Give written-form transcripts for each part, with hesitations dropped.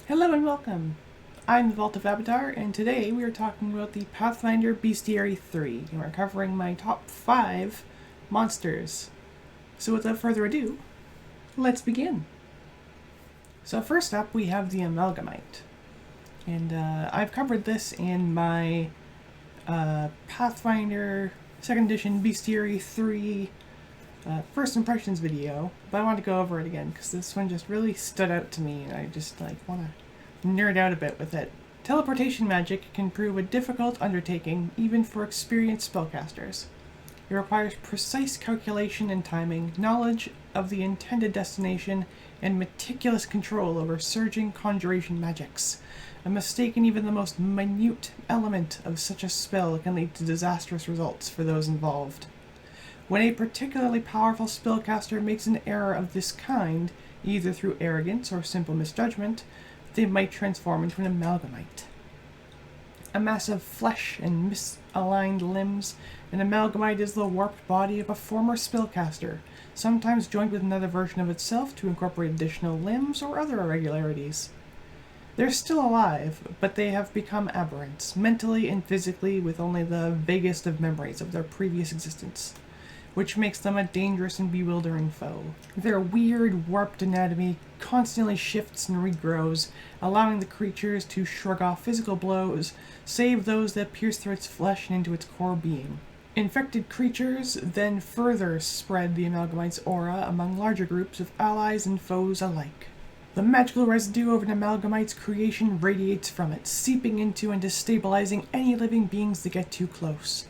Hello and welcome! I'm the Vault of Avatar, and today we are talking about the Pathfinder Bestiary 3, and we're covering my top 5 monsters. So without further ado, let's begin! So first up we have the Amalgamite, and I've covered this in my Pathfinder 2nd edition Bestiary 3 first impressions video, but I want to go over it again because this one just really stood out to me and I just want to nerd out a bit with it. Teleportation magic can prove a difficult undertaking even for experienced spellcasters. It requires precise calculation and timing, knowledge of the intended destination, and meticulous control over surging conjuration magics. A mistake in even the most minute element of such a spell can lead to disastrous results for those involved. When a particularly powerful spellcaster makes an error of this kind, either through arrogance or simple misjudgment, they might transform into an Amalgamite. A mass of flesh and misaligned limbs, an Amalgamite is the warped body of a former spellcaster, sometimes joined with another version of itself to incorporate additional limbs or other irregularities. They're still alive, but they have become aberrants, mentally and physically, with only the vaguest of memories of their previous existence, which makes them a dangerous and bewildering foe. Their weird, warped anatomy constantly shifts and regrows, allowing the creatures to shrug off physical blows, save those that pierce through its flesh and into its core being. Infected creatures then further spread the Amalgamite's aura among larger groups of allies and foes alike. The magical residue of an Amalgamite's creation radiates from it, seeping into and destabilizing any living beings that get too close.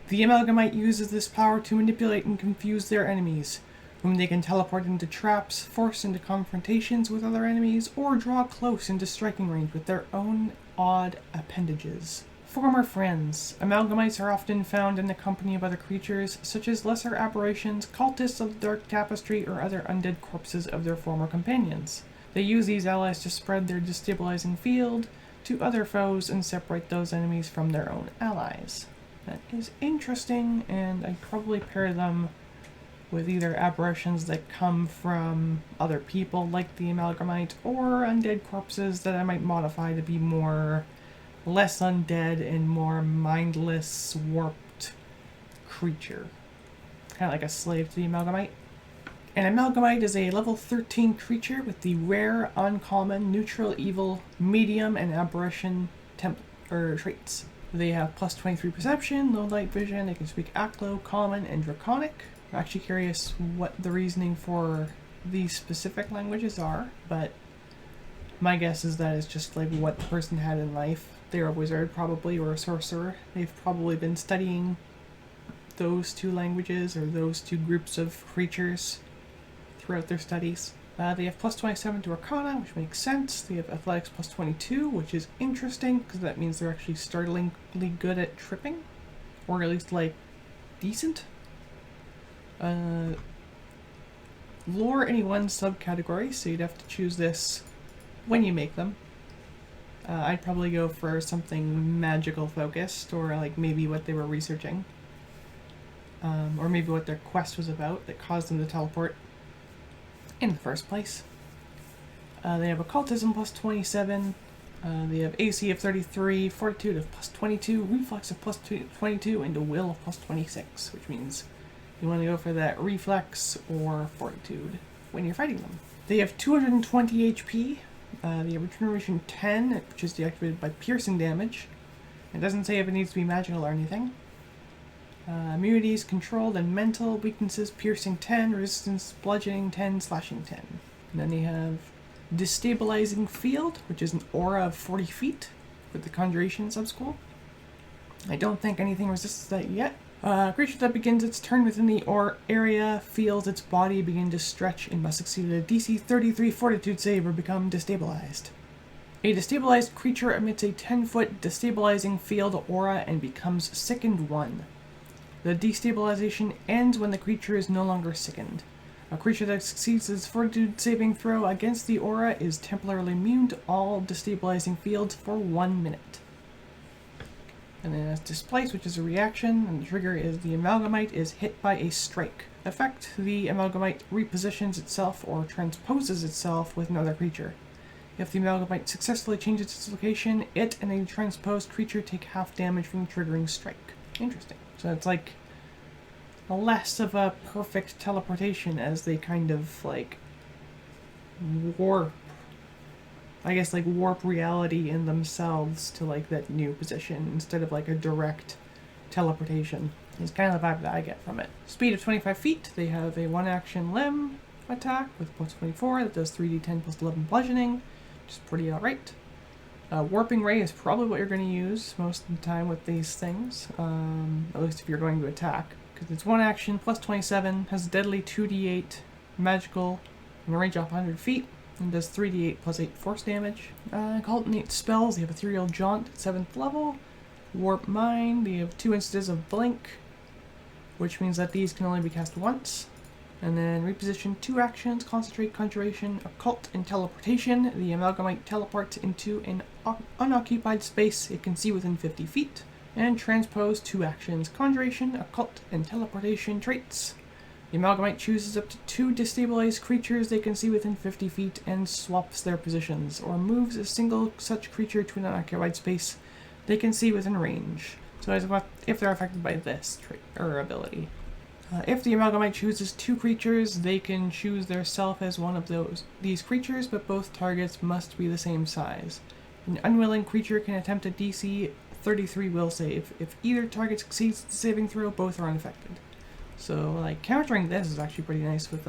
The Amalgamite uses this power to manipulate and confuse their enemies, whom they can teleport into traps, force into confrontations with other enemies, or draw close into striking range with their own odd appendages. Former friends. Amalgamites are often found in the company of other creatures, such as lesser aberrations, cultists of the Dark Tapestry, or other undead corpses of their former companions. They use these allies to spread their destabilizing field to other foes and separate those enemies from their own allies. That is interesting, and I'd probably pair them with either aberrations that come from other people, like the Amalgamite, or undead corpses that I might modify to be less undead and more mindless, warped creature. Kind of like a slave to the Amalgamite. An Amalgamite is a level 13 creature with the rare, uncommon, neutral, evil, medium, and aberration traits. They have plus 23 perception, low light vision, they can speak Aklo, Common, and Draconic. I'm actually curious what the reasoning for these specific languages are, but my guess is that it's just like what the person had in life. They're a wizard probably, or a sorcerer. They've probably been studying those two languages, or those two groups of creatures throughout their studies. They have plus 27 to Arcana, which makes sense. They have Athletics plus 22, which is interesting, because that means they're actually startlingly good at tripping. Or at least, decent. Lore any one subcategory, so you'd have to choose this when you make them. I'd probably go for something magical focused, or maybe what they were researching. Or maybe what their quest was about that caused them to teleport in the first place. They have Occultism plus 27, they have AC of 33, Fortitude of plus 22, Reflex of plus 22, and a Will of plus 26, which means you want to go for that Reflex or Fortitude when you're fighting them. They have 220 HP, they have Regeneration 10, which is deactivated by piercing damage. It doesn't say if it needs to be magical or anything. Immunities, controlled, and mental. Weaknesses, piercing 10, resistance, bludgeoning 10, slashing 10. And then they have Destabilizing Field, which is an aura of 40 feet with the Conjuration subschool. I don't think anything resists that yet. Creature that begins its turn within the area feels its body begin to stretch and must succeed at a DC 33 Fortitude save or become destabilized. A destabilized creature emits a 10-foot destabilizing field aura and becomes sickened 1. The destabilization ends when the creature is no longer sickened. A creature that succeeds its fortitude saving throw against the aura is temporarily immune to all destabilizing fields for 1 minute. And then it has Displace, which is a reaction, and the trigger is the Amalgamite is hit by a strike. Effect, the Amalgamite repositions itself or transposes itself with another creature. If the Amalgamite successfully changes its location, it and a transposed creature take half damage from the triggering strike. Interesting. So it's like less of a perfect teleportation as they kind of like warp, I guess, like warp reality in themselves to like that new position instead of like a direct teleportation. It's kind of the vibe that I get from it. Speed of 25 feet. They have a 1-action limb attack with plus 24 that does 3d10 plus 11 bludgeoning, which is pretty alright. Warping Ray is probably what you're going to use most of the time with these things, at least if you're going to attack, because it's 1 action plus 27, has deadly 2d8 magical in a range of 100 feet, and does 3d8 plus 8 force damage. Cultivate spells. They have Ethereal Jaunt at 7th level. Warp Mind. They have 2 instances of Blink, which means that these can only be cast once. And then reposition 2 actions, Concentrate, Conjuration, Occult, and Teleportation. The Amalgamite teleports into an unoccupied space it can see within 50 feet. And transpose 2 actions, Conjuration, Occult, and Teleportation traits. The Amalgamite chooses up to 2 destabilized creatures they can see within 50 feet and swaps their positions, or moves a single such creature to an unoccupied space they can see within range. So as if they're affected by this trait or ability. If the Amalgamite chooses 2 creatures, they can choose their self as one of these creatures, but both targets must be the same size. An unwilling creature can attempt a DC 33 will save. If either target succeeds the saving throw, both are unaffected. So like countering this is actually pretty nice with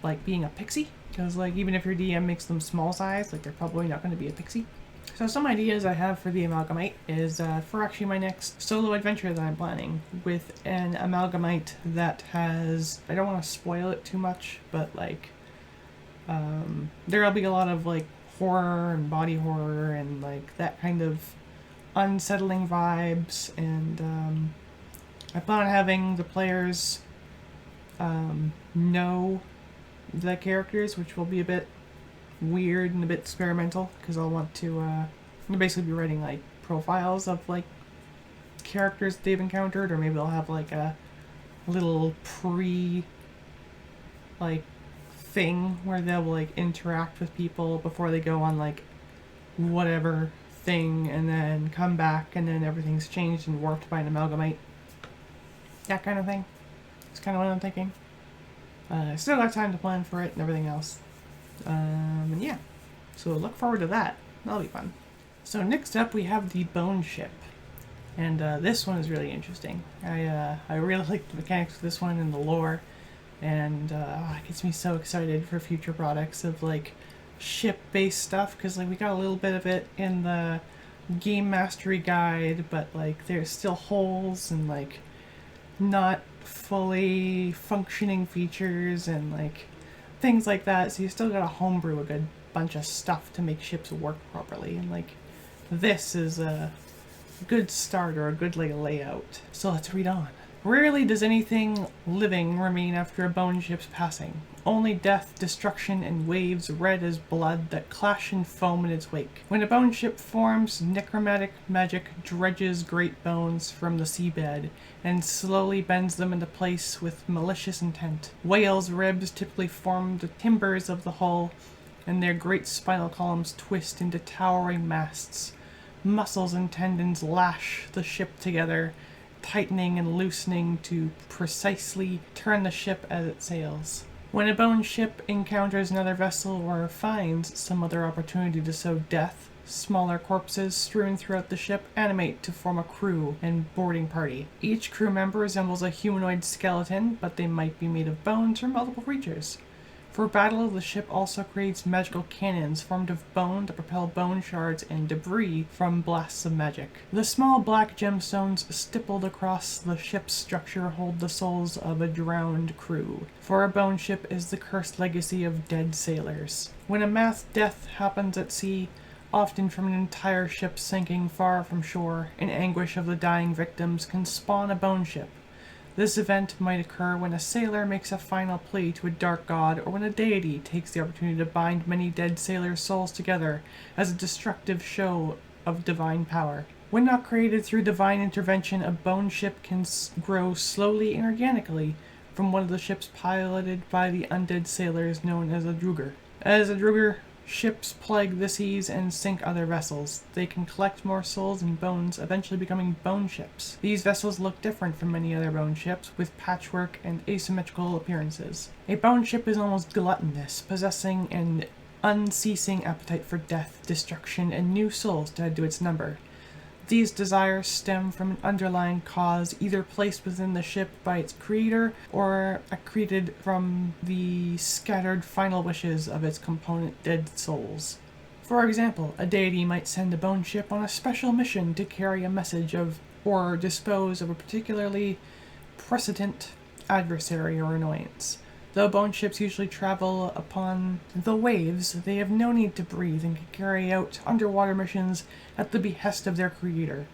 like being a pixie, because like even if your DM makes them small size, like they're probably not going to be a pixie. So some ideas I have for the Amalgamite is for actually my next solo adventure that I'm planning with an Amalgamite that has, I don't want to spoil it too much, but like there'll be a lot of like horror and body horror and like that kind of unsettling vibes, and I plan on having the players know the characters, which will be a bit weird and a bit experimental, because I'll want to basically be writing like profiles of like characters they've encountered, or maybe I'll have like a little like thing where they'll like interact with people before they go on like whatever thing, and then come back and then everything's changed and warped by an Amalgamite. That kind of thing. It's kind of what I'm thinking. Still got time to plan for it and everything else. And yeah, so look forward to that. That'll be fun. So next up we have the Boneship, and this one is really interesting. I really like the mechanics of this one and the lore, and it gets me so excited for future products of like ship-based stuff, because like we got a little bit of it in the game mastery guide, but like there's still holes and like not fully functioning features and like things like that, so you still gotta homebrew a good bunch of stuff to make ships work properly, and like this is a good start or a good like layout. So let's read on. Rarely does anything living remain after a Boneship's passing. Only death, destruction, and waves red as blood that clash and foam in its wake. When a Boneship forms, necromantic magic dredges great bones from the seabed and slowly bends them into place with malicious intent. Whales' ribs typically form the timbers of the hull, and their great spinal columns twist into towering masts. Muscles and tendons lash the ship together, tightening and loosening to precisely turn the ship as it sails. When a Boneship encounters another vessel or finds some other opportunity to sow death, smaller corpses strewn throughout the ship animate to form a crew and boarding party. Each crew member resembles a humanoid skeleton, but they might be made of bones or multiple creatures. For battle, the ship also creates magical cannons formed of bone to propel bone shards and debris from blasts of magic. The small black gemstones stippled across the ship's structure hold the souls of a drowned crew, for a Boneship is the cursed legacy of dead sailors. When a mass death happens at sea, often from an entire ship sinking far from shore, an anguish of the dying victims can spawn a Boneship. This event might occur when a sailor makes a final plea to a dark god, or when a deity takes the opportunity to bind many dead sailors' souls together as a destructive show of divine power. When not created through divine intervention, a Boneship can grow slowly and organically from one of the ships piloted by the undead sailors known as a Druger. As a Druger Ships plague the seas and sink other vessels. They can collect more souls and bones, eventually becoming bone ships. These vessels look different from many other bone ships, with patchwork and asymmetrical appearances. A bone ship is almost gluttonous, possessing an unceasing appetite for death, destruction, and new souls to add to its number. These desires stem from an underlying cause, either placed within the ship by its creator or accreted from the scattered final wishes of its component dead souls. For example, a deity might send a bone ship on a special mission to carry a message of or dispose of a particularly precedent adversary or annoyance. Though bone ships usually travel upon the waves, they have no need to breathe and can carry out underwater missions at the behest of their creator.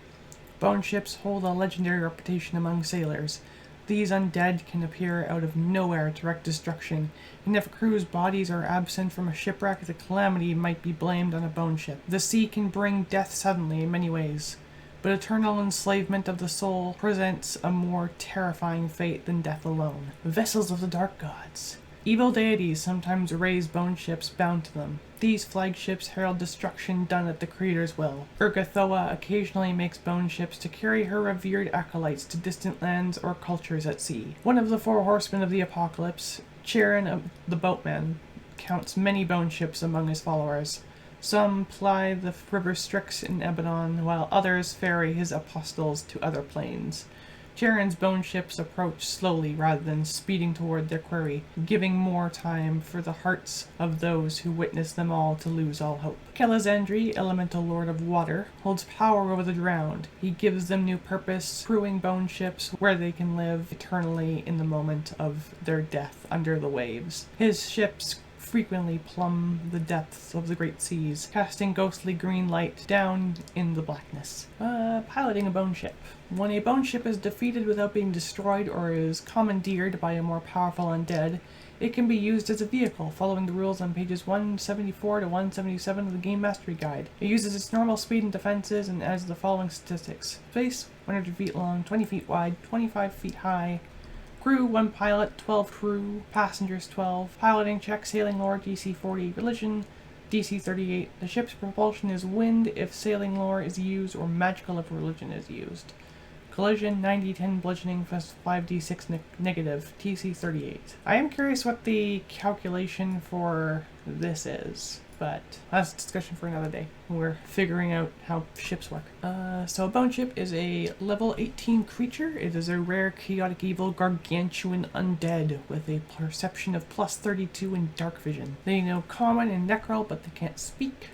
Bone ships hold a legendary reputation among sailors. These undead can appear out of nowhere to wreak destruction, and if a crew's bodies are absent from a shipwreck, the calamity might be blamed on a bone ship. The sea can bring death suddenly in many ways, but eternal enslavement of the soul presents a more terrifying fate than death alone. Vessels of the dark gods. Evil deities sometimes raise bone ships bound to them. These flagships herald destruction done at the creator's will. Urgathoa occasionally makes bone ships to carry her revered acolytes to distant lands or cultures at sea. One of the four horsemen of the apocalypse, Charon of the boatman, counts many bone ships among his followers. Some ply the river Styx in Abaddon, while others ferry his apostles to other planes. Charon's bone ships approach slowly rather than speeding toward their quarry, giving more time for the hearts of those who witness them all to lose all hope. Calizandri, elemental lord of water, holds power over the drowned. He gives them new purpose, crewing bone ships where they can live eternally in the moment of their death under the waves. His ships frequently plumb the depths of the great seas, casting ghostly green light down in the blackness. Piloting a bone ship. When a bone ship is defeated without being destroyed or is commandeered by a more powerful undead, it can be used as a vehicle, following the rules on pages 174 to 177 of the Game Mastery Guide. It uses its normal speed and defenses and adds the following statistics. Space, 100 feet long, 20 feet wide, 25 feet high. Crew, 1 pilot, 12 crew, passengers 12, piloting check, sailing lore, DC 40, religion, DC 38. The ship's propulsion is wind if sailing lore is used, or magical if religion is used. Collision, 90-10 bludgeoning, 5d6 negative, TC 38. I am curious what the calculation for this is, but that's a discussion for another day. We're figuring out how ships work. So a bone ship is a level 18 creature. It is a rare, chaotic, evil, gargantuan undead with a perception of plus 32 and dark vision. They know common and necral, but they can't speak,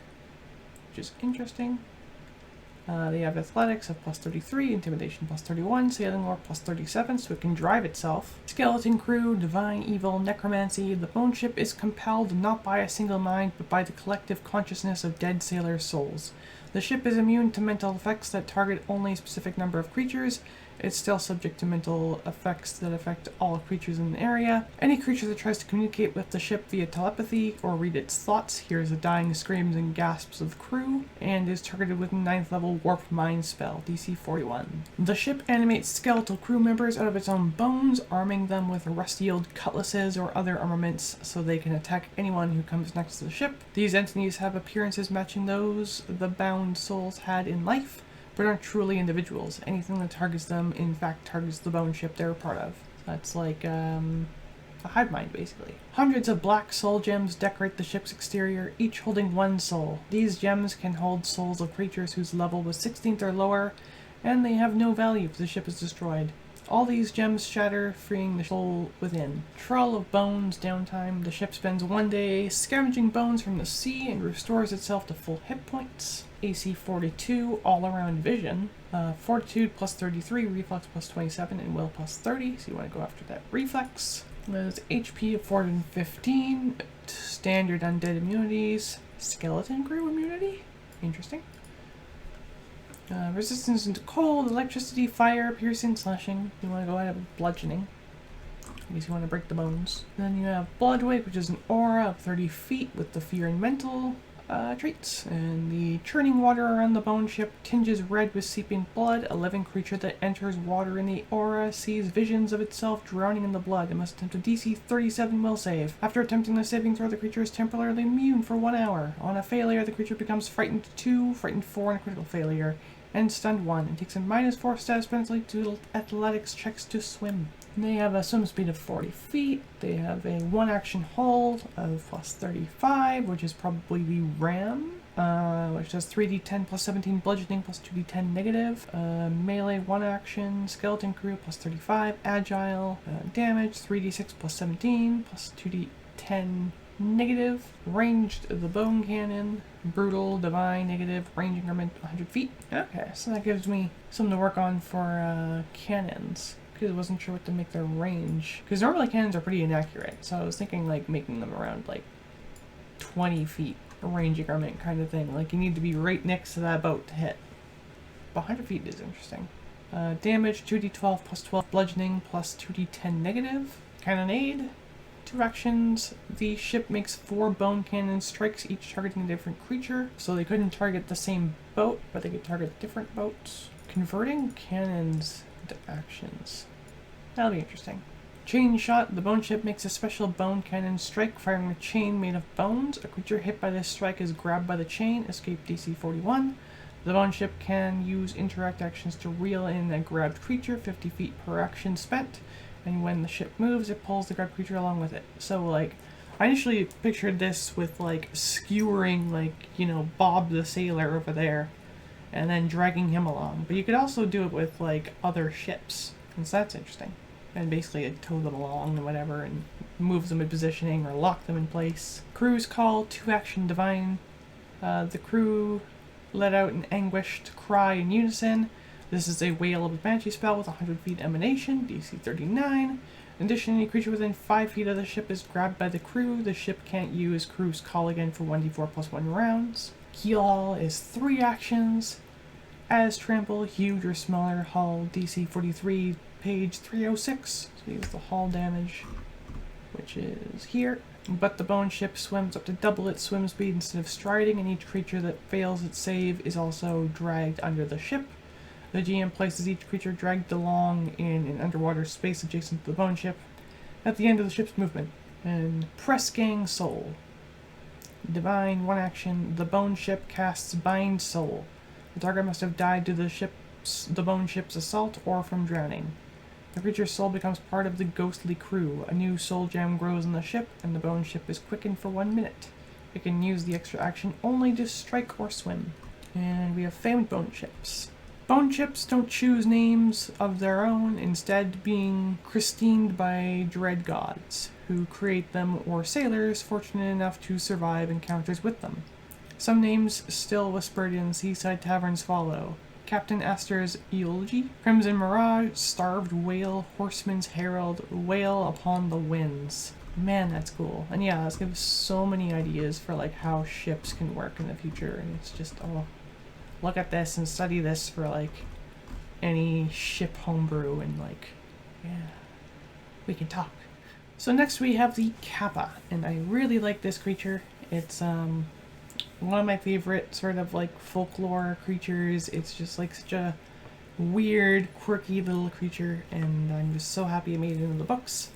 which is interesting. They have athletics of plus 33, intimidation plus 31, sailing lore plus 37, so it can drive itself. Skeleton crew, divine, evil, necromancy. The bone ship is compelled not by a single mind, but by the collective consciousness of dead sailors' souls. The ship is immune to mental effects that target only a specific number of creatures. It's still subject to mental effects that affect all creatures in the area. Any creature that tries to communicate with the ship via telepathy or read its thoughts hears the dying screams and gasps of the crew, and is targeted with a 9th level Warped Mind spell, DC 41. The ship animates skeletal crew members out of its own bones, arming them with rusty old cutlasses or other armaments so they can attack anyone who comes next to the ship. These entities have appearances matching those the bound souls had in life, but aren't truly individuals. Anything that targets them, in fact, targets the bone ship they're a part of. So that's like a hive mind, basically. Hundreds of black soul gems decorate the ship's exterior, each holding one soul. These gems can hold souls of creatures whose level was 16th or lower, and they have no value if the ship is destroyed. All these gems shatter, freeing the soul within. Trawl of bones downtime. The ship spends one day scavenging bones from the sea and restores itself to full hit points. AC 42, all-around vision. Fortitude plus 33, reflex plus 27, and will plus 30, so you want to go after that reflex. There's HP of 415, standard undead immunities, skeleton crew immunity, interesting. Resistance to cold, electricity, fire, piercing, slashing. You want to go ahead with bludgeoning, in case you want to break the bones. Then you have Bloodwake, which is an aura of 30 feet with the fear and mental. traits. And the churning water around the Boneship tinges red with seeping blood. A living creature that enters water in the aura sees visions of itself drowning in the blood. It must attempt a DC 37 will save. After attempting the saving throw, the creature is temporarily immune for 1 hour. On a failure, the creature becomes frightened 2, frightened 4, and a critical failure, and stunned 1, and takes a -4 status penalty to athletics checks to swim. They have a swim speed of 40 feet. They have a 1-action hold of +35, which is probably the ram, which does 3d10 plus 17 bludgeoning plus 2d10 negative. Melee 1-action, skeleton crew +35, agile, damage 3d6 plus 17 plus 2d10 negative. Ranged, the bone cannon, brutal, divine, negative, range increment 100 feet. Okay, so that gives me something to work on for cannons. Because I wasn't sure what to make their range. Because normally cannons are pretty inaccurate, so I was thinking like making them around like 20 feet, a range increment kind of thing. Like you need to be right next to that boat to hit. But 100 feet is interesting. Damage 2d12 plus 12 bludgeoning plus 2d10 negative. Cannonade. 2 actions. The ship makes 4 bone cannon strikes, each targeting a different creature. So they couldn't target the same boat, but they could target different boats. Converting cannons into actions. That'll be interesting. Chain shot. The Boneship makes a special bone cannon strike, firing a chain made of bones. A creature hit by this strike is grabbed by the chain. Escape DC 41. The Boneship can use interact actions to reel in a grabbed creature 50 feet per action spent. And when the ship moves, it pulls the grabbed creature along with it. So, like, I initially pictured this with, like, skewering, like, you know, Bob the Sailor over there, and then dragging him along. But you could also do it with, like, other ships, and so that's interesting. And basically it tow them along and whatever, and moves them in positioning or lock them in place. Crew's call, 2-action divine. The crew let out an anguished cry in unison. This is a Wail of the Banshee spell with 100 feet emanation, DC 39. In addition, any creature within 5 feet of the ship is grabbed by the crew. The ship can't use Crew's Call again for 1d4 plus 1 rounds. Keel is 3 actions. As Trample, huge or smaller hull, DC 43, page 306. So use the hull damage, which is here. But the Boneship swims up to double its swim speed instead of striding, and each creature that fails its save is also dragged under the ship. The GM places each creature dragged along in an underwater space adjacent to the Boneship at the end of the ship's movement. And Press Gang Soul. Divine, 1 action. The Boneship casts Bind Soul. The target must have died to the Boneship's assault or from drowning. The creature's soul becomes part of the ghostly crew. A new soul gem grows on the ship, and the Boneship is quickened for 1 minute. It can use the extra action only to strike or swim. And we have famed Boneships. Boneships don't choose names of their own, instead being christened by dread gods, who create them, or sailors fortunate enough to survive encounters with them. Some names still whispered in seaside taverns follow. Captain Astor's Eulogy, Crimson Mirage, Starved Whale, Horseman's Herald, Whale Upon the Winds. Man, that's cool. And yeah, this gives so many ideas for like how ships can work in the future, and it's just, oh, look at this and study this for like any ship homebrew, and like, yeah, we can talk. So next we have the Kappa, and I really like this creature. It's one of my favorite sort of like folklore creatures. It's just like such a weird, quirky little creature, and I'm just so happy it made it into the books.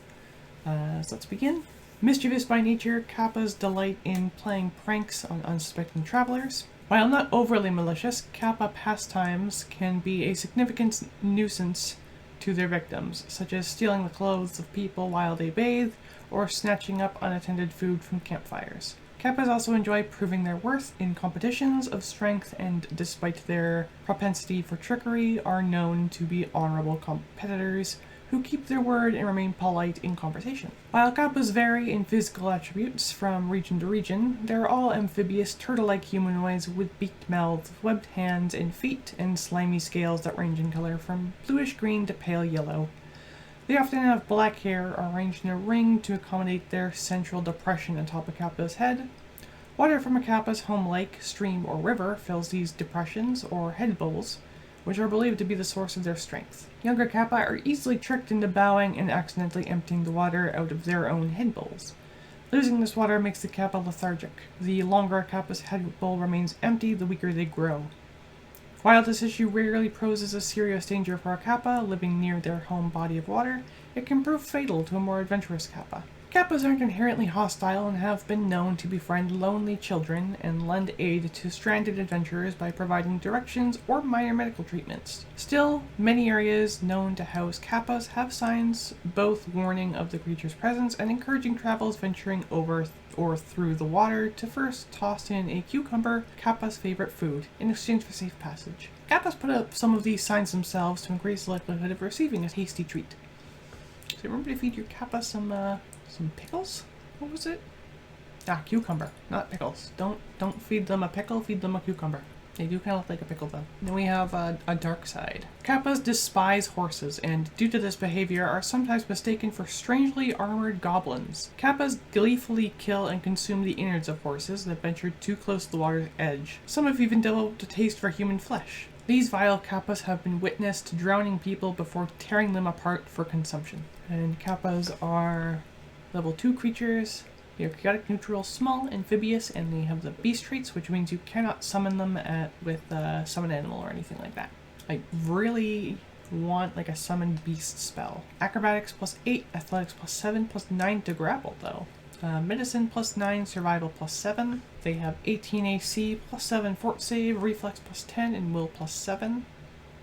So let's begin. Mischievous by nature, Kappas delight in playing pranks on unsuspecting travelers. While not overly malicious, Kappa pastimes can be a significant nuisance to their victims, such as stealing the clothes of people while they bathe, or snatching up unattended food from campfires. Kappas also enjoy proving their worth in competitions of strength, and despite their propensity for trickery, are known to be honorable competitors who keep their word and remain polite in conversation. While Kappas vary in physical attributes from region to region, they're all amphibious, turtle-like humanoids with beaked mouths, webbed hands and feet, and slimy scales that range in color from bluish-green to pale yellow. They often have black hair arranged in a ring to accommodate their central depression atop a Kappa's head. Water from a Kappa's home lake, stream, or river fills these depressions, or head bowls, which are believed to be the source of their strength. Younger Kappa are easily tricked into bowing and accidentally emptying the water out of their own head bowls. Losing this water makes the Kappa lethargic. The longer a Kappa's head bowl remains empty, the weaker they grow. While this issue rarely poses a serious danger for a Kappa living near their home body of water, it can prove fatal to a more adventurous Kappa. Kappas aren't inherently hostile and have been known to befriend lonely children and lend aid to stranded adventurers by providing directions or minor medical treatments. Still, many areas known to house Kappas have signs both warning of the creature's presence and encouraging travelers venturing over or through the water to first toss in a cucumber, Kappa's favorite food, in exchange for safe passage. Kappas put up some of these signs themselves to increase the likelihood of receiving a tasty treat. So remember to feed your Kappa some pickles? What was it? Cucumber, not pickles. Don't feed them a pickle, feed them a cucumber. They do kind of look like a pickle though. Then we have a dark side. Kappas despise horses, and due to this behavior are sometimes mistaken for strangely armored goblins. Kappas gleefully kill and consume the innards of horses that venture too close to the water's edge. Some have even developed a taste for human flesh. These vile Kappas have been witness to drowning people before tearing them apart for consumption. And Kappas are level 2 creatures. They are chaotic, neutral, small, amphibious, and they have the beast traits, which means you cannot summon them with a summon animal or anything like that. I really want like a summon beast spell. Acrobatics +8, athletics +7, +9 to grapple though. Medicine +9, survival +7. They have 18 AC, +7 fort save, reflex +10, and will +7.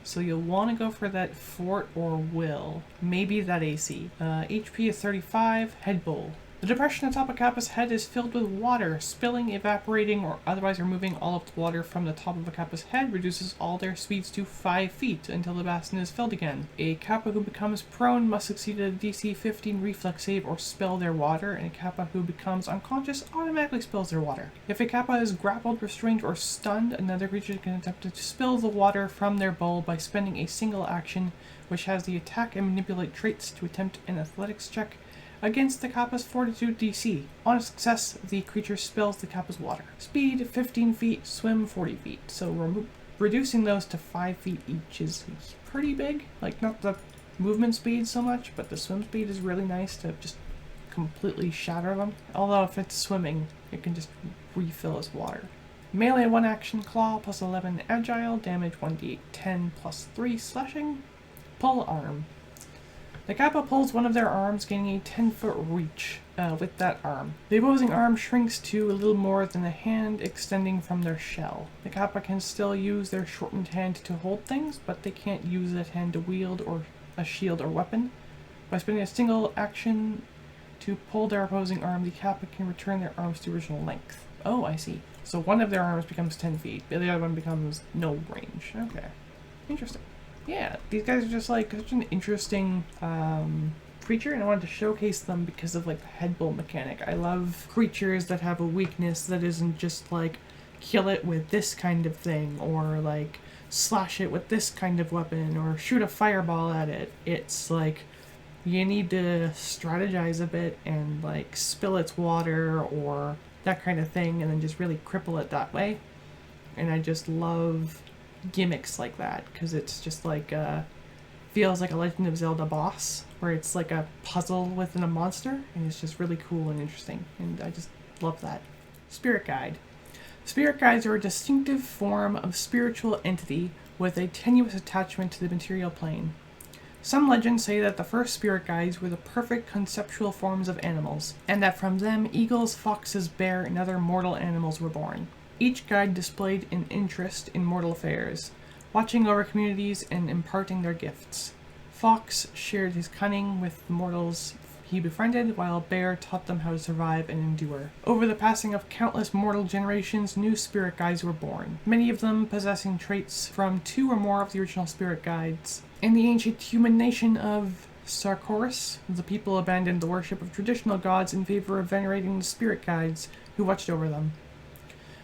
So you'll want to go for that fort or will. Maybe that AC. HP is 35, head bowl. The depression atop a Kappa's head is filled with water. Spilling, evaporating, or otherwise removing all of the water from the top of a Kappa's head reduces all their speeds to 5 feet until the basin is filled again. A Kappa who becomes prone must succeed at a DC 15 reflex save or spill their water, and a Kappa who becomes unconscious automatically spills their water. If a Kappa is grappled, restrained, or stunned, another creature can attempt to spill the water from their bowl by spending a single action, which has the attack and manipulate traits to attempt an athletics check against the Kappa's Fortitude DC. On success, the creature spills the Kappa's water. Speed 15 feet, swim 40 feet. So reducing those to 5 feet each is pretty big. Like, not the movement speed so much, but the swim speed is really nice to just completely shatter them. Although if it's swimming, it can just refill as water. Melee 1 action, claw +11 agile, damage 1d8 10 +3 slashing. Pull arm. The Kappa pulls one of their arms, gaining a 10-foot reach with that arm. The opposing arm shrinks to a little more than a hand extending from their shell. The Kappa can still use their shortened hand to hold things, but they can't use that hand to wield or a shield or weapon. By spending a single action to pull their opposing arm, the Kappa can return their arms to original length. Oh, I see. So one of their arms becomes 10 feet, the other one becomes no range. Okay. Interesting. Yeah, these guys are just like such an interesting creature, and I wanted to showcase them because of like the head bowl mechanic. I love creatures that have a weakness that isn't just like kill it with this kind of thing, or like slash it with this kind of weapon, or shoot a fireball at it. It's like you need to strategize a bit and like spill its water or that kind of thing, and then just really cripple it that way. And I just love gimmicks like that because it's just like feels like a Legend of Zelda boss where it's like a puzzle within a monster, and it's just really cool and interesting, and I just love that. Spirit guide. Spirit guides are a distinctive form of spiritual entity with a tenuous attachment to the material plane. Some legends say that the first spirit guides were the perfect conceptual forms of animals, and that from them eagles, foxes, bear, and other mortal animals were born. Each guide displayed an interest in mortal affairs, watching over communities and imparting their gifts. Fox shared his cunning with the mortals he befriended, while Bear taught them how to survive and endure. Over the passing of countless mortal generations, new spirit guides were born, many of them possessing traits from 2 or more of the original spirit guides. In the ancient human nation of Sarkoris, the people abandoned the worship of traditional gods in favor of venerating the spirit guides who watched over them.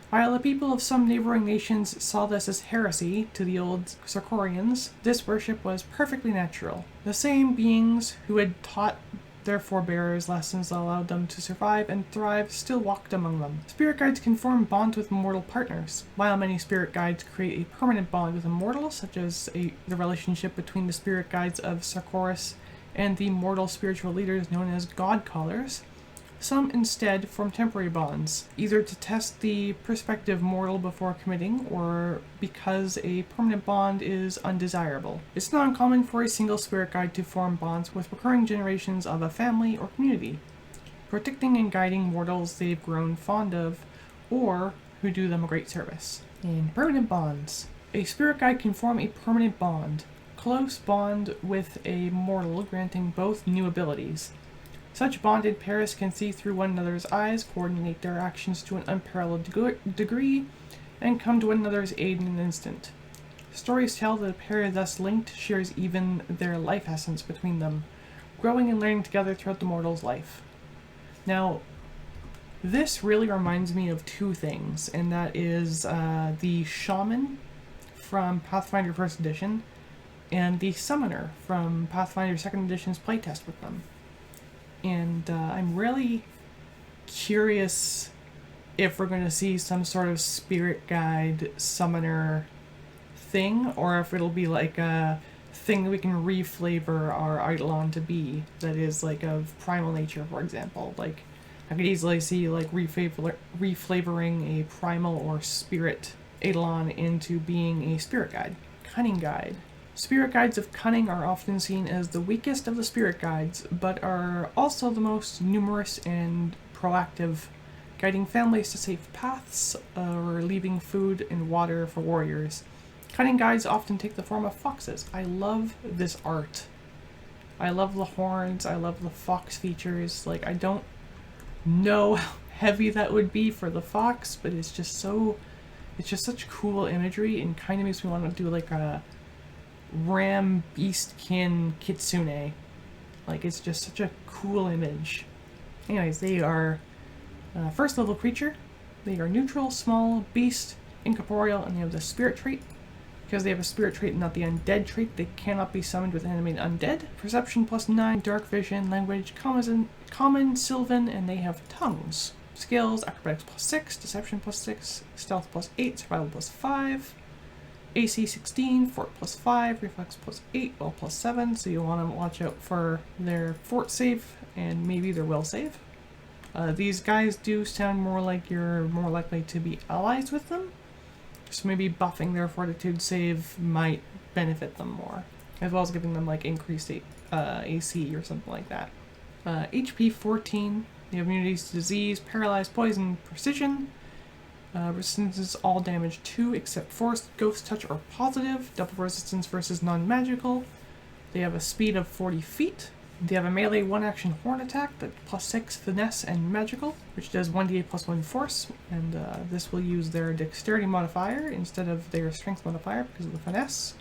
While the people of some neighboring nations saw this as heresy to the old Sarkorians, this worship was perfectly natural. The same beings who had taught their forebears lessons that allowed them to survive and thrive still walked among them. Spirit guides can form bonds with mortal partners. While many spirit guides create a permanent bond with a mortal, such as the relationship between the spirit guides of Sarkoris and the mortal spiritual leaders known as God Callers, Some instead form temporary bonds, either to test the prospective mortal before committing, or because a permanent bond is undesirable. It's not uncommon for a single spirit guide to form bonds with recurring generations of a family or community, protecting and guiding mortals they've grown fond of, or who do them a great service. And permanent bonds. A spirit guide can form a permanent bond, close bond with a mortal, granting both new abilities. Such bonded pairs can see through one another's eyes, coordinate their actions to an unparalleled degree, and come to one another's aid in an instant. Stories tell that a pair thus linked shares even their life essence between them, growing and learning together throughout the mortal's life. Now, this really reminds me of two things, and that is the Shaman from Pathfinder 1st Edition, and the Summoner from Pathfinder 2nd Edition's playtest with them. And I'm really curious if we're going to see some sort of spirit guide summoner thing, or if it'll be like a thing that we can reflavor our Eidolon to be, that is like of primal nature, for example. Like, I could easily see like reflavoring a primal or spirit Eidolon into being a spirit guide. Cunning guide. Spirit guides of cunning are often seen as the weakest of the spirit guides, but are also the most numerous and proactive, guiding families to safe paths or leaving food and water for warriors. Cunning guides often take the form of foxes. I love this art. I love the horns, I love the fox features. Like, I don't know how heavy that would be for the fox, but it's just such cool imagery, and kind of makes me want to do like a ram beastkin kitsune. Like, it's just such a cool image. Anyways, they are first level creature. They are neutral, small, beast, incorporeal, and they have the spirit trait. Because they have a spirit trait and not the undead trait, they cannot be summoned with animated undead. Perception +9, dark vision, language, common, Sylvan, and they have tongues. Skills, acrobatics +6, deception +6, stealth +8, survival +5. AC 16, fort +5, reflex +8, will +7, so you'll want to watch out for their fort save and maybe their will save. These guys do sound more like you're more likely to be allies with them, so maybe buffing their fortitude save might benefit them more, as well as giving them like increased AC or something like that. HP 14, they have immunities to disease, paralyzed, poison, precision. Resistances all damage 2 except force, ghost touch, or positive. Double resistance versus non-magical. They have a speed of 40 feet. They have a melee 1-action horn attack that +6 finesse and magical, which does 1d8 +1 force, and this will use their dexterity modifier instead of their strength modifier because of the finesse.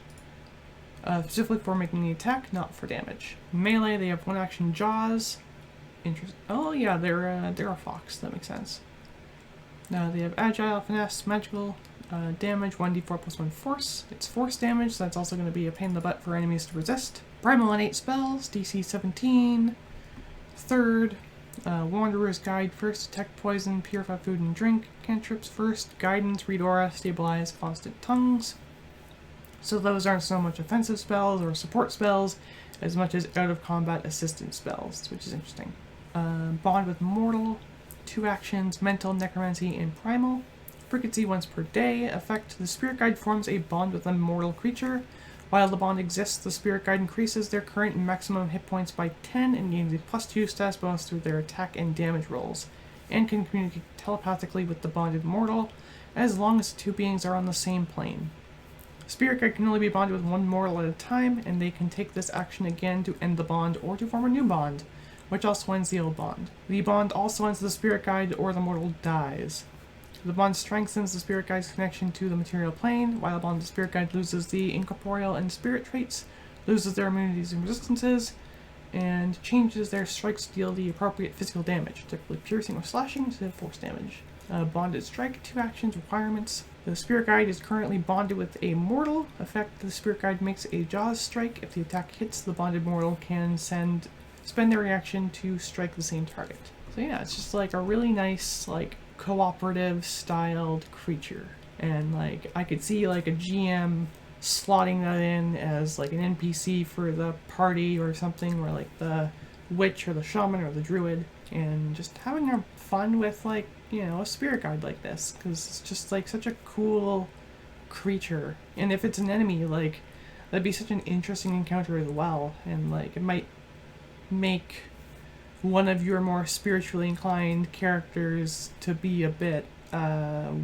Specifically for making the attack, not for damage. Melee, they have 1-action jaws. Oh yeah, they're a fox. That makes sense. Now they have agile, finesse, magical, damage, 1d4 +1 force. It's force damage, so that's also going to be a pain in the butt for enemies to resist. Primal innate spells, DC 17. Third, Wanderer's Guide, first, detect poison, purify food and drink. Cantrips first, guidance, read aura, stabilize, constant tongues. So those aren't so much offensive spells or support spells, as much as out of combat assistance spells, which is interesting. Bond with mortal. 2 actions, mental, necromancy, and primal. Frequency once per day. Effect, the spirit guide forms a bond with a mortal creature. While the bond exists, the spirit guide increases their current maximum hit points by 10 and gains a +2 status bonus through their attack and damage rolls, and can communicate telepathically with the bonded mortal, as long as the two beings are on the same plane. Spirit guide can only be bonded with one mortal at a time, and they can take this action again to end the bond or to form a new bond, which also ends the old bond. The bond also ends the spirit guide or the mortal dies. The bond strengthens the spirit guide's connection to the material plane, while the bond the spirit guide loses the incorporeal and spirit traits, loses their immunities and resistances, and changes their strikes to deal the appropriate physical damage, typically piercing or slashing instead of force damage. Bonded strike, 2 actions, requirements. The spirit guide is currently bonded with a mortal. Effect, the spirit guide makes a jaws strike. If the attack hits, the bonded mortal can spend their reaction to strike the same target. So yeah, it's just like a really nice, like, cooperative styled creature. And like, I could see like a GM slotting that in as like an NPC for the party or something, where like the witch or the shaman or the druid and just having a fun with, like, you know, a spirit guide like this, because it's just like such a cool creature. And if it's an enemy, like, that'd be such an interesting encounter as well, and like it might make one of your more spiritually inclined characters to be a bit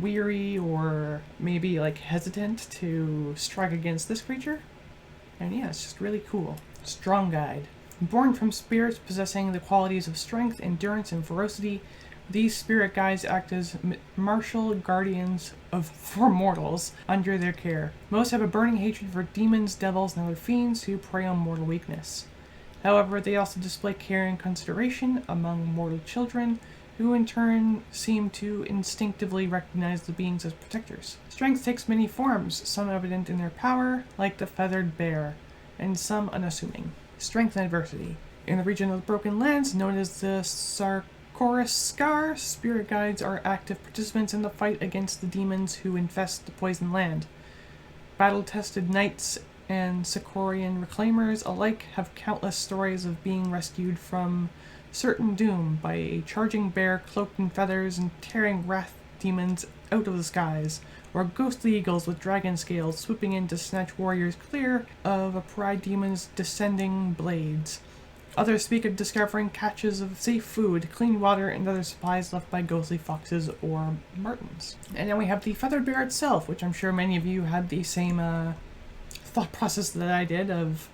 weary or maybe like hesitant to strike against this creature. And yeah, it's just really cool. Strong Guide. Born from spirits possessing the qualities of strength, endurance, and ferocity, these spirit guides act as martial guardians for mortals under their care. Most have a burning hatred for demons, devils, and other fiends who prey on mortal weakness. However, they also display care and consideration among mortal children, who in turn seem to instinctively recognize the beings as protectors. Strength takes many forms, some evident in their power, like the feathered bear, and some unassuming. Strength and adversity. In the region of the Broken Lands, known as the Sarkoris Scar, spirit guides are active participants in the fight against the demons who infest the Poison Land. Battle-tested knights and Sarkorian reclaimers alike have countless stories of being rescued from certain doom by a charging bear cloaked in feathers and tearing wrath demons out of the skies, or ghostly eagles with dragon scales swooping in to snatch warriors clear of a pride demon's descending blades. Others speak of discovering caches of safe food, clean water, and other supplies left by ghostly foxes or martens. And then we have the feathered bear itself, which I'm sure many of you had the same thought process that I did of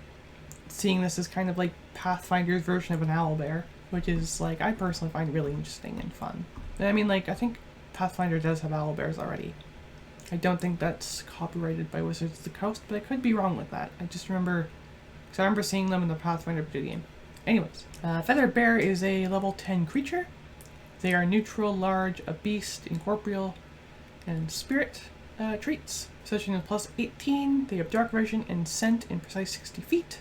seeing this as kind of like Pathfinder's version of an owlbear, which is like I personally find really interesting and fun. And I mean, like, I think Pathfinder does have owlbears already. I don't think that's copyrighted by Wizards of the Coast, but I could be wrong with that. I just remember, because I remember seeing them in the Pathfinder video game. Anyways, feathered bear is a level 10 creature. They are neutral, large, a beast, incorporeal, and spirit traits. Possession is plus 18. They have dark vision and scent in precise 60 feet.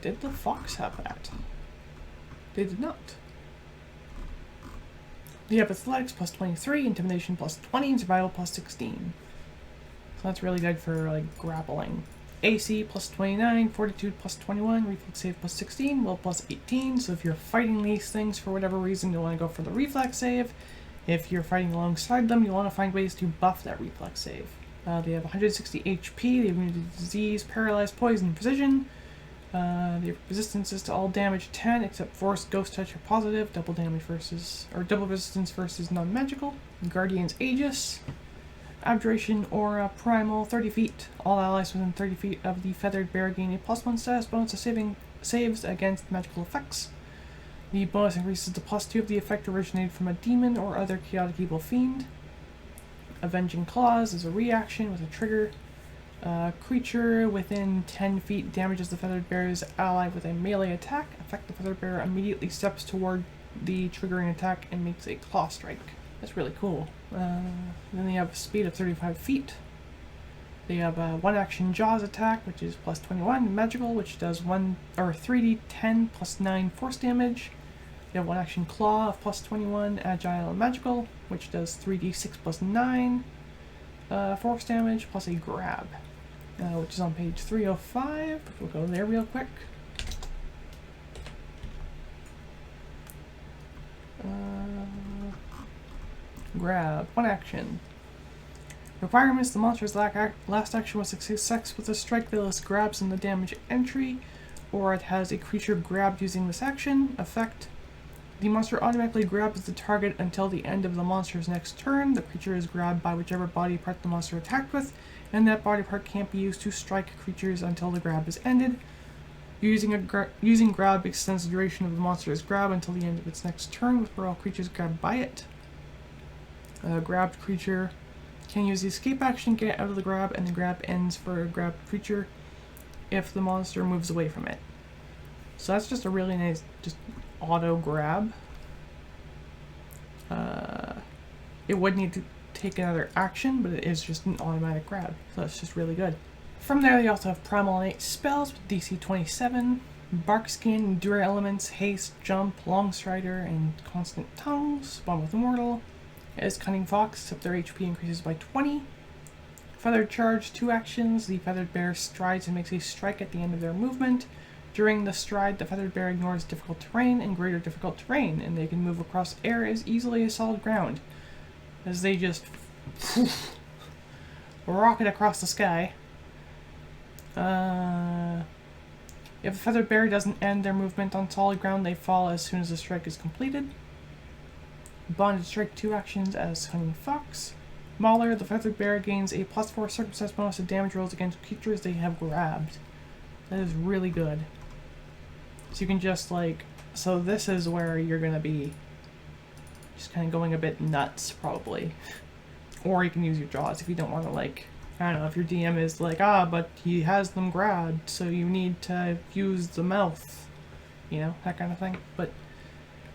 Did the fox have that? They did not. They have athletics plus 23, intimidation plus 20, and survival plus 16. So that's really good for like grappling. AC plus 29, fortitude plus 21, reflex save plus 16, will plus 18. So if you're fighting these things for whatever reason, you'll want to go for the reflex save. If you're fighting alongside them, you'll want to find ways to buff that reflex save. They have 160 HP, they have immunity to disease, paralyzed, poison, precision. They have resistances to all damage 10, except force, ghost touch, or positive. Double damage versus, or double resistance versus non-magical. Guardian's Aegis. Abjuration, Aura, Primal, 30 feet. All allies within 30 feet of the feathered bear gain a +1 status bonus to saves against magical effects. The bonus increases to +2 if the effect originated from a demon or other chaotic evil fiend. Avenging Claws is a reaction with a trigger. Creature within 10 feet damages the feathered bear's ally with a melee attack. Effect: the feathered bear immediately steps toward the triggering attack and makes a claw strike. That's really cool. Then they have a speed of 35 feet. They have a one-action Jaws attack, which is plus 21, magical, which does 3d10 plus 9 force damage. They have one-action Claw of plus 21, agile and magical, which does 3d6 plus 9 force damage, plus a grab, which is on page 305. We'll go there real quick. Grab, one action. Requirements: the monster's last action was success with a strike that lists grabs in the damage entry, or it has a creature grabbed using this action. Effect: the monster automatically grabs the target until the end of the monster's next turn. The creature is grabbed by whichever body part the monster attacked with, and that body part can't be used to strike creatures until the grab is ended. Using grab extends the duration of the monster's grab until the end of its next turn, where all creatures grabbed by it. Grabbed creature can use the escape action, get out of the grab, and the grab ends for a grabbed creature if the monster moves away from it. So that's just a really nice, just auto grab. It would need to take another action, but it is just an automatic grab, so that's just really good. From there, they also have Primal Innate spells with DC 27, Bark Skin, Endure Elements, Haste, Jump, Long Strider, and Constant Tongues, one with Immortal. It is Cunning Fox, except their HP increases by 20. Feathered Charge, 2 actions. The feathered bear strides and makes a strike at the end of their movement. During the stride, the feathered bear ignores difficult terrain and greater difficult terrain, and they can move across air as easily as solid ground, as they just rocket across the sky. If the feathered bear doesn't end their movement on solid ground, they fall as soon as the strike is completed. Bonded strike 2 actions as Hunting Fox. Mauler, the feathered bear gains a +4 circumstance bonus to damage rolls against creatures they have grabbed. That is really good. So you can just so this is where you're gonna be just kind of going a bit nuts, probably. Or you can use your jaws if you don't want to, I don't know, if your DM is but he has them grabbed, so you need to use the mouth. You know, that kind of thing. But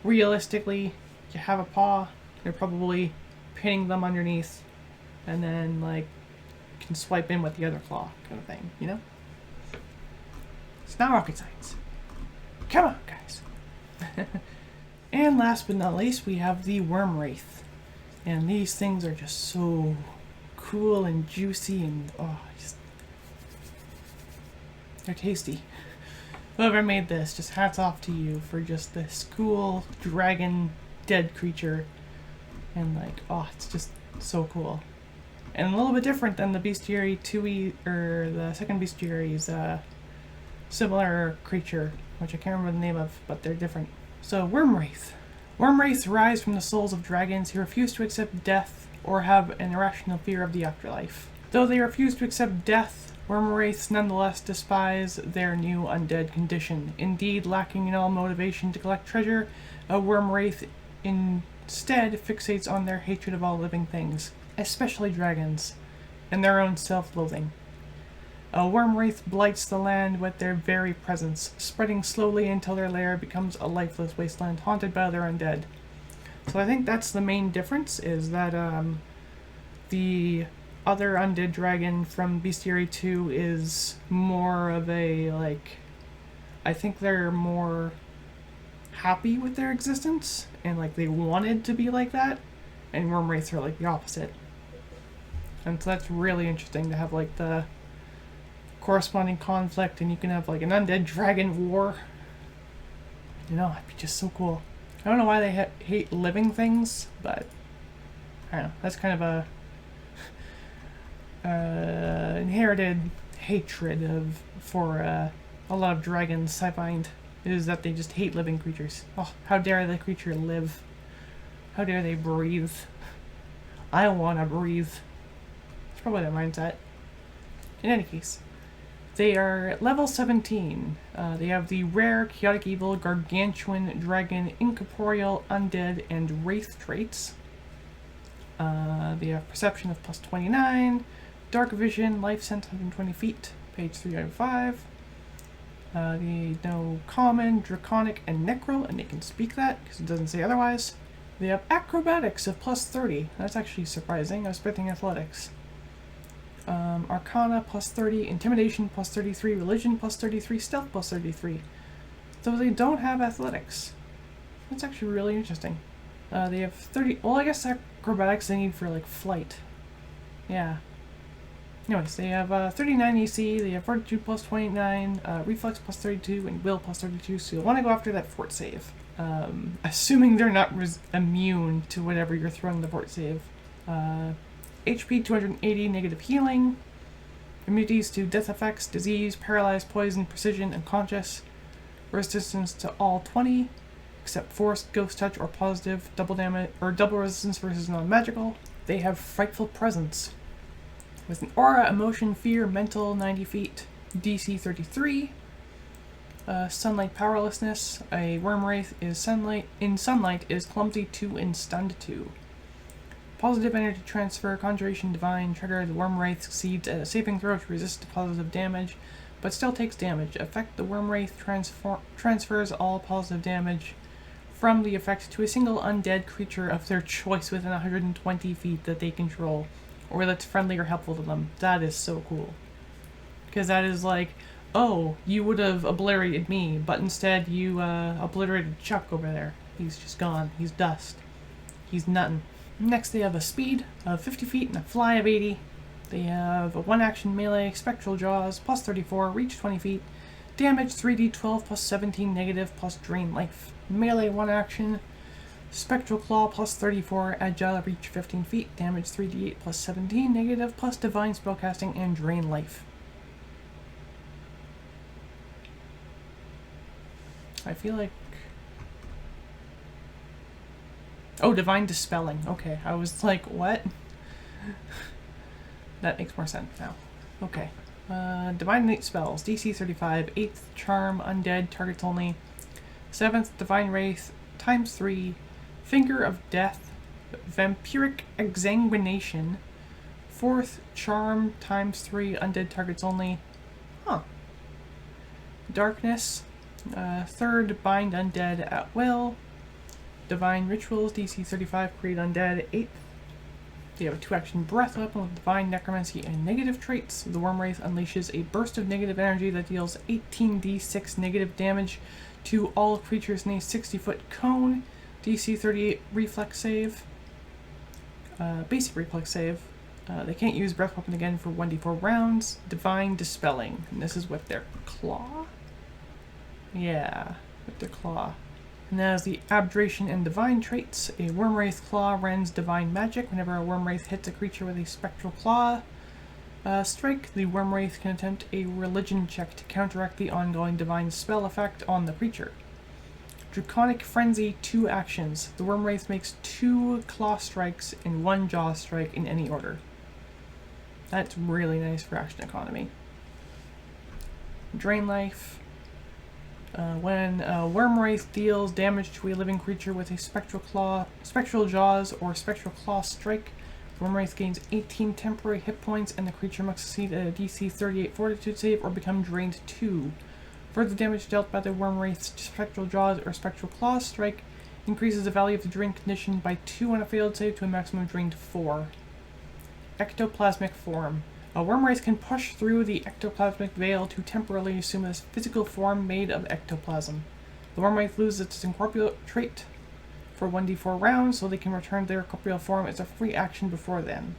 realistically, you have a paw, you're probably pinning them underneath, and then, can swipe in with the other claw, kind of thing, you know? It's not rocket science. Come on, guys. And last but not least, we have the Worm Wraith. And these things are just so cool and juicy and, they're tasty. Whoever made this, just hats off to you for just this cool dragon dead creature. And it's just so cool. And a little bit different than the Bestiary 2E, or the second Bestiary's similar creature, which I can't remember the name of, but they're different. So, Worm Wraith. Worm Wraiths rise from the souls of dragons who refuse to accept death or have an irrational fear of the afterlife. Though they refuse to accept death, Worm Wraiths nonetheless despise their new undead condition. Indeed, lacking in all motivation to collect treasure, a Worm Wraith instead fixates on their hatred of all living things, especially dragons, and their own self-loathing. A Worm Wraith blights the land with their very presence, spreading slowly until their lair becomes a lifeless wasteland haunted by their undead. So I think that's the main difference, is that the other undead dragon from Bestiary 2 is more of a, I think they're more happy with their existence, and they wanted to be like that, and Worm Wraiths are the opposite. And so that's really interesting to have the corresponding conflict, and you can have an undead dragon war. You know, it'd be just so cool. I don't know why they hate living things, but I don't know. That's kind of a inherited hatred for a lot of dragons, I find, is that they just hate living creatures. Oh, how dare the creature live? How dare they breathe? I want to breathe. It's probably their mindset. In any case, they are level 17. They have the rare, chaotic evil, gargantuan, dragon, incorporeal, undead, and wraith traits. They have perception of +29, dark vision, life sense 120 feet, page 3 out of 5. They know common, draconic, and necro, and they can speak that because it doesn't say otherwise. They have acrobatics of +30. That's actually surprising. I was expecting athletics. Arcana +30, Intimidation +33, Religion +33, Stealth +33. Though they don't have athletics. That's actually really interesting. They have 30, well, I guess acrobatics they need for flight. Yeah. Anyways, they have 39 AC, they have Fortitude +29, Reflex +32, and Will +32, so you'll want to go after that fort save. Assuming they're not immune to whatever you're throwing the fort save. HP 280, negative healing, immunities to death effects, disease, paralyzed, poison, precision, unconscious, resistance to all 20, except force, ghost touch, or positive, double damage, or double resistance versus non-magical. They have frightful presence, with an aura, emotion, fear, mental, 90 feet, DC 33, sunlight powerlessness. A Worm Wraith is sunlight is clumsy 2 and stunned 2. Positive energy transfer, conjuration divine, trigger. The Worm Wraith succeeds at a saving throw to resist positive damage, but still takes damage. Effect: the Worm Wraith transfers all positive damage from the effect to a single undead creature of their choice within 120 feet that they control, or that's friendly or helpful to them. That is so cool. Because that is oh, you would have obliterated me, but instead you obliterated Chuck over there. He's just gone. He's dust. He's nothing. Next, they have a speed of 50 feet and a fly of 80. They have a 1-action melee, spectral jaws, +34, reach 20 feet, Damage 3d12 plus 17 negative plus drain life. Melee 1 action. Spectral Claw plus 34, Agile reach 15 feet, damage 3d8 plus 17 negative plus divine spellcasting and drain life. I feel like... Oh, divine dispelling. Okay, I was like, what? That makes more sense now. Okay. Divine Innate Spells. DC 35. 8th Charm, Undead, targets only. 7th Divine Wraith, times 3. Finger of Death. Vampiric Exsanguination. 4th Charm, times 3. Undead, targets only. Huh. Darkness. 3rd Bind Undead at Will. Divine Rituals, DC 35, create Undead. 8th. They have a 2-action breath weapon with Divine Necromancy and negative traits. The Worm Wraith unleashes a burst of negative energy that deals 18d6 negative damage to all creatures in a 60-foot cone. DC 38 reflex save. Basic reflex save. They can't use breath weapon again for 1d4 rounds. Divine Dispelling. And this is with their claw? Yeah, with their claw. And that is the Abjuration and Divine traits. A Worm Wraith Claw rends Divine Magic. Whenever a Worm Wraith hits a creature with a Spectral Claw strike, the Worm Wraith can attempt a Religion check to counteract the ongoing Divine spell effect on the creature. Draconic Frenzy, 2 actions. The Worm Wraith makes 2 Claw strikes and 1 Jaw strike in any order. That's really nice for action economy. Drain Life. When a Worm Wraith deals damage to a living creature with a Spectral Jaws, or Spectral Claw strike, the Worm Wraith gains 18 temporary hit points and the creature must succeed at a DC 38 Fortitude save or become drained 2. Further damage dealt by the Worm Wraith's Spectral Jaws or Spectral Claw strike increases the value of the drain condition by 2 on a failed save to a maximum of drained 4. Ectoplasmic Form. A Worm Wraith can push through the ectoplasmic veil to temporarily assume a physical form made of ectoplasm. The Worm Wraith loses its incorporeal trait for 1d4 rounds, so they can return their corporeal form as a free action before then.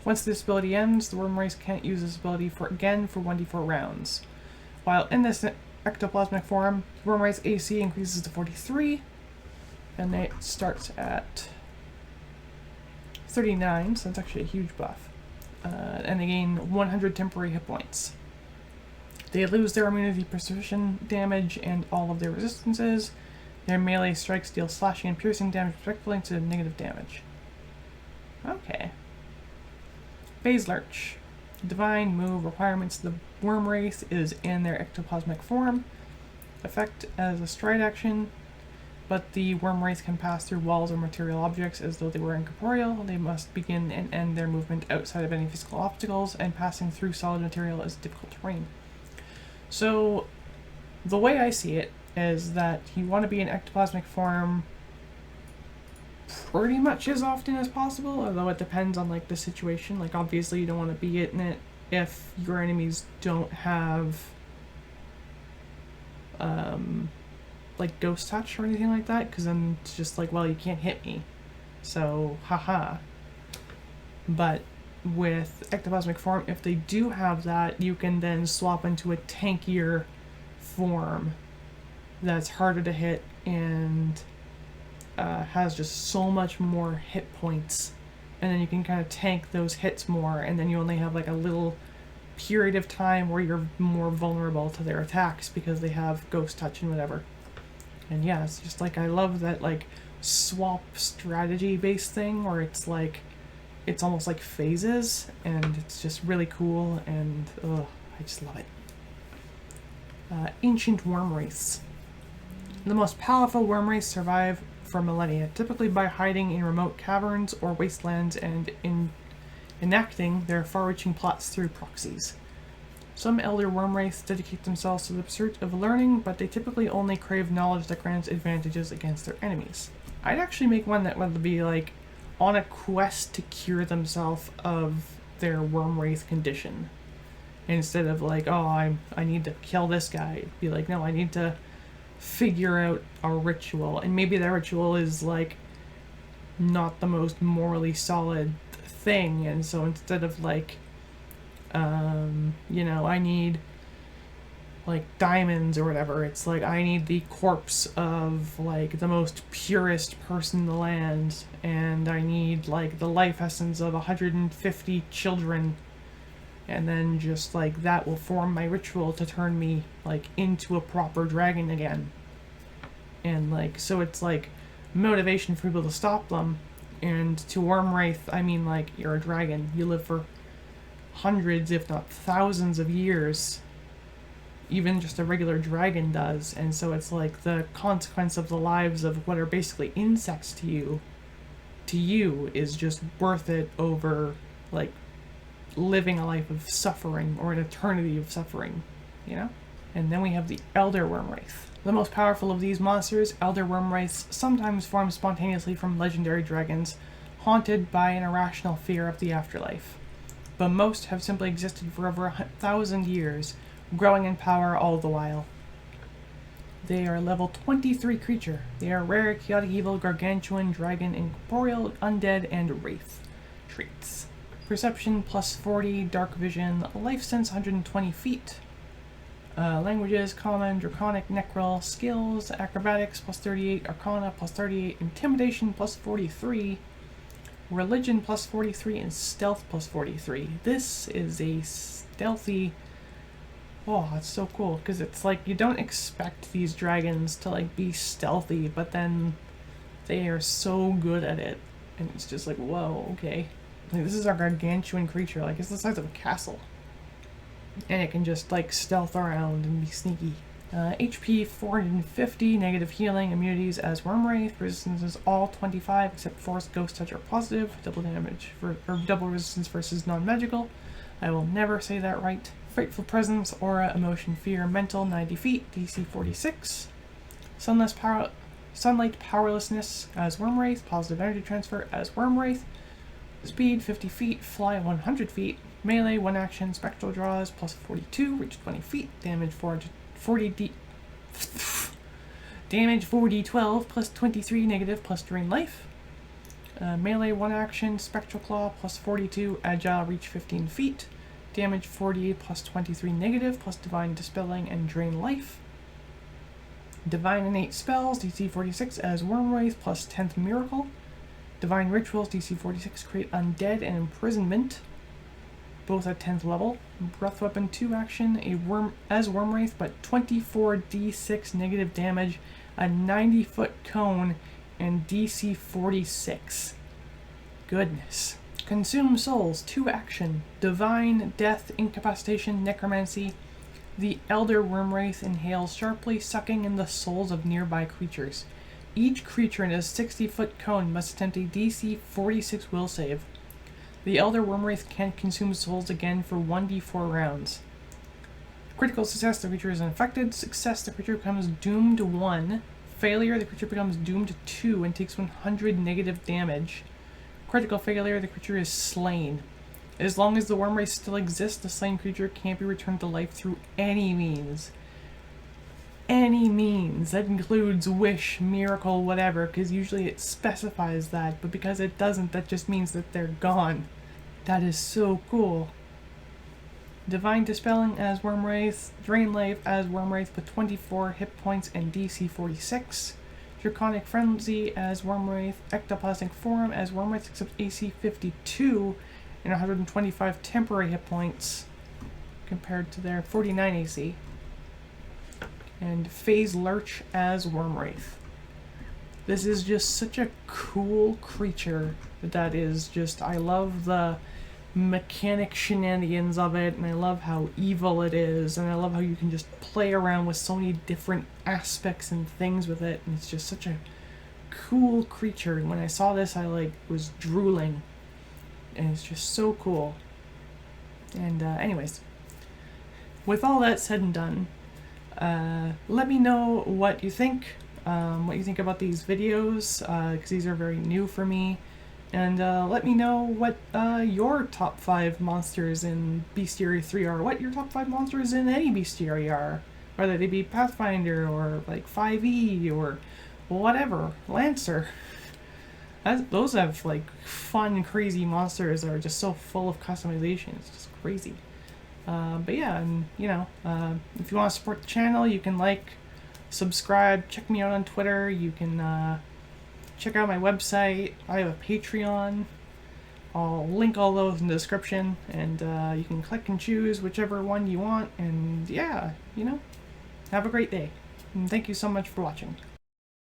Once this ability ends, the Worm Wraith can't use this ability again for 1d4 rounds. While in this ectoplasmic form, the Worm Wraith's AC increases to 43, and it starts at 39, so that's actually a huge buff. And they gain 100 temporary hit points. They lose their immunity, precision damage, and all of their resistances. Their melee strikes deal slashing and piercing damage respectively to negative damage. Okay. Phase Lurch. Divine move requirements. The Worm Wraith is in their ectoplasmic form. Effect as a stride action. But the Worm Wraith can pass through walls or material objects as though they were incorporeal. They must begin and end their movement outside of any physical obstacles, and passing through solid material is difficult terrain. So, the way I see it is that you want to be in ectoplasmic form pretty much as often as possible, although it depends on like the situation. Like obviously you don't want to be in it if your enemies don't have like ghost touch or anything like that, because then it's just like, well, you can't hit me, so haha. But with ectoplasmic form, if they do have that, you can then swap into a tankier form that's harder to hit and has just so much more hit points, and then you can kind of tank those hits more, and then you only have like a little period of time where you're more vulnerable to their attacks because they have ghost touch and whatever. And yeah, it's just like, I love that like swap strategy based thing where it's like, it's almost like phases, and it's just really cool, and I just love it. Ancient Worm Wraiths. The most powerful Worm Wraiths survive for millennia, typically by hiding in remote caverns or wastelands and enacting their far-reaching plots through proxies. Some elder Worm Wraiths dedicate themselves to the pursuit of learning, but they typically only crave knowledge that grants advantages against their enemies. I'd actually make one that would be like on a quest to cure themselves of their Worm Wraith condition. Instead of like, oh, I need to kill this guy. It'd be like, no, I need to figure out a ritual. And maybe that ritual is like not the most morally solid thing, and so instead of like, you know, I need like diamonds or whatever. It's like I need the corpse of like the most purest person in the land, and I need like the life essence of 150 children, and then just like that will form my ritual to turn me like into a proper dragon again. And like so it's like motivation for people to stop them. And to Worm Wraith, I mean, like, you're a dragon, you live for hundreds if not thousands of years. Even just a regular dragon does. And so it's like the consequence of the lives of what are basically insects to you is just worth it over like living a life of suffering or an eternity of suffering, you know? And then we have the Elder Worm Wraith. The most powerful of these monsters, Elder Worm Wraiths, sometimes form spontaneously from legendary dragons, haunted by an irrational fear of the afterlife. But most have simply existed for over 1,000 years, growing in power all the while. They are a level 23 creature. They are rare, chaotic evil, gargantuan, dragon, incorporeal, undead, and wraith traits. Perception plus 40, dark vision, life sense 120 feet. Languages, common, draconic, necrol, skills, acrobatics plus 38, arcana plus 38, intimidation plus 43, religion plus 43, and stealth plus 43. This is a stealthy... Oh, that's so cool, because it's like you don't expect these dragons to like be stealthy, but then they are so good at it, and it's just like, whoa, okay. Like, this is our gargantuan creature, like it's the size of a castle. And it can just like stealth around and be sneaky. HP 450, negative healing, immunities as Worm Wraith, resistance is all 25 except Force, Ghost Touch are positive, double damage or double resistance versus non-magical. I will never say that right. Frightful Presence, Aura, Emotion, Fear, Mental, 90 feet, DC 46. Sunlight Powerlessness as Worm Wraith, Positive Energy Transfer as Worm Wraith. Speed 50 feet, Fly 100 feet. Melee, 1 action, Spectral Draws, plus 42, reach 20 feet, damage 4d12, plus 23, negative, plus drain life. Melee, 1 action, Spectral Claw, plus 42, agile, reach 15 feet, damage 40, plus 23, negative, plus divine dispelling and drain life. Divine innate spells, DC 46 as Worm Wraith, plus 10th miracle. Divine rituals, DC 46, create undead and imprisonment, both at 10th level. Breath weapon 2 action, Worm Wraith, but 24 d6 negative damage, a 90-foot cone, and DC 46. Goodness. Consume souls 2 action, divine, death, incapacitation, necromancy. The Elder Worm Wraith inhales sharply, sucking in the souls of nearby creatures. Each creature in a 60-foot cone must attempt a DC 46 will save. The Elder Worm Wraith can't consume souls again for 1d4 rounds. Critical success, the creature is unaffected. Success, the creature becomes doomed 1. Failure, the creature becomes doomed 2 and takes 100 negative damage. Critical failure, the creature is slain. As long as the Worm Wraith still exists, the slain creature can't be returned to life through any means. Any means. That includes wish, miracle, whatever, because usually it specifies that, but because it doesn't, that just means that they're gone. That is so cool. Divine Dispelling as Worm Wraith, Drain Life as Worm Wraith with 24 hit points and DC 46. Draconic Frenzy as Worm Wraith, Ectoplasmic Form as Worm Wraith except AC 52 and 125 temporary hit points compared to their 49 AC. And Phase Lurch as Worm Wraith. This is just such a cool creature that is just, I love the mechanic shenanigans of it, and I love how evil it is, and I love how you can just play around with so many different aspects and things with it, and it's just such a cool creature. And when I saw this, I like was drooling, and it's just so cool. And anyways, with all that said and done, let me know what you think about these videos, because these are very new for me, and let me know what your top 5 monsters in Bestiary 3 are, what your top 5 monsters in any Bestiary are, whether they be Pathfinder or like 5e or whatever, Lancer. Those have like fun, crazy monsters that are just so full of customization. It's just crazy. But yeah, and you know, if you want to support the channel, you can like, subscribe, check me out on Twitter. You can check out my website. I have a Patreon. I'll link all those in the description, and you can click and choose whichever one you want. And yeah, you know, have a great day. And thank you so much for watching.